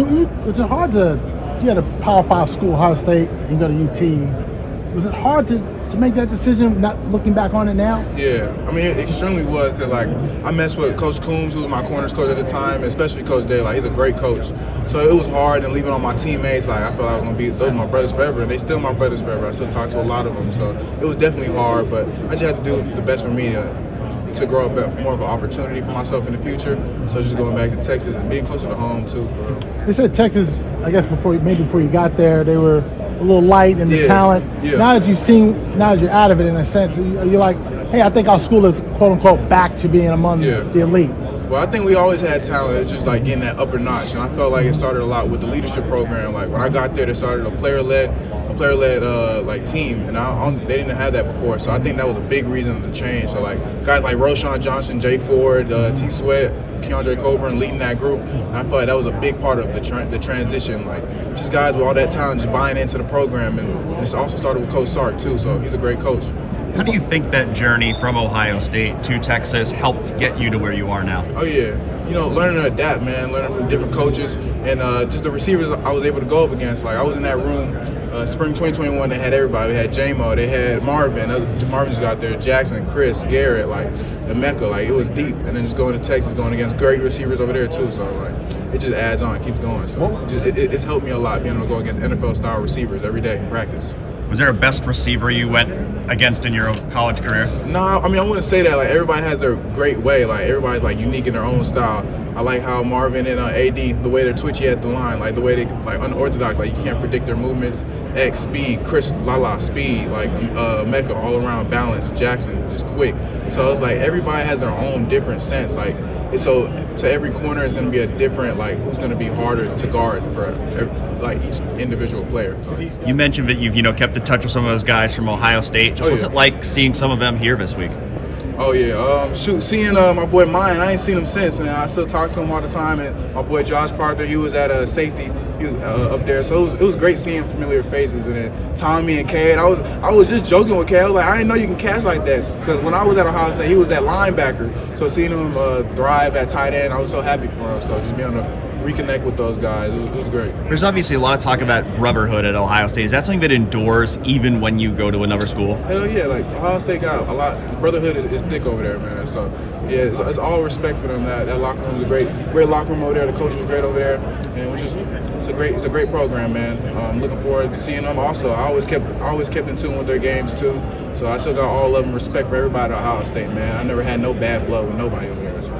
Was it hard to? You had a Power 5 school, Ohio State, and go to UT. Was it hard to make that decision? Not looking back on it now. Yeah, I mean, it extremely was, because like I messed with Coach Coombs, who was my corners coach at the time, especially Coach Day. Like, he's a great coach. So it was hard, and leaving on my teammates. Like, I felt like I was gonna be those are my brothers forever, and they still my brothers forever. I still talk to a lot of them, so it was definitely hard. But I just had to do the best for me to grow up more of an opportunity for myself in the future. So just going back to Texas and being closer to home too. They said Texas, I guess before you got there, they were a little light in the talent. Yeah. Now that you're out of it in a sense, you're like, hey, I think our school is quote unquote back to being among the elite. Well, I think we always had talent. It's just like getting that upper notch, and I felt like it started a lot with the leadership program. Like when I got there, they started a player-led like team, and they didn't have that before. So I think that was a big reason of the change. So like guys like Roshan Johnson, Jay Ford, T. Sweat, Keandre Coburn leading that group, and I felt like that was a big part of the transition. Like just guys with all that talent just buying into the program, and it also started with Coach Sark too. So he's a great coach. How do you think that journey from Ohio State to Texas helped get you to where you are now? Oh yeah, learning to adapt, man. Learning from different coaches, and just the receivers I was able to go up against. Like I was in that room, spring 2021. They had everybody. They had J-Mo. They had Marvin. Marvin just got there. Jackson, Chris, Garrett, like Emeka. Like it was deep. And then just going to Texas, going against great receivers over there too. So like it just adds on, keeps going. So it's helped me a lot being able to go against NFL style receivers every day in practice. Was there a best receiver you went against in your college career? No, I mean I wouldn't say that. Like everybody has their great way. Like everybody's like unique in their own style. I like how Marvin and AD, the way they're twitchy at the line, like the way they like unorthodox. Like you can't predict their movements. X speed, Chris Lala speed, like Mecca all around balance. Jackson just quick. So it's like everybody has their own different sense. Like so to every corner is going to be a different like who's going to be harder to guard for like each individual player. You mentioned that you've kept in touch with some of those guys from Ohio State. What's it like seeing some of them here this week? Oh yeah, seeing my boy Mine, I ain't seen him since, and I still talk to him all the time. And my boy Josh Parker, he was at safety, he was up there, so it was great seeing familiar faces. And then Tommy and Cade, I was just joking with Cade. I was like, I didn't know you can catch like that, because when I was at Ohio State, he was at linebacker. So seeing him thrive at tight end, I was so happy for him. So just being able to reconnect with those guys, it was great. There's obviously a lot of talk about brotherhood at Ohio State. Is that something that endures even when you go to another school? Hell yeah, like Ohio State got a lot. Brotherhood is thick over there, man. So yeah, it's all respect for them. That locker room is a great locker room over there. The coach was great over there, and it's a great program, man. I'm looking forward to seeing them. Also, I always kept in tune with their games too. So I still got all love and respect for everybody at Ohio State, man. I never had no bad blood with nobody over there. So.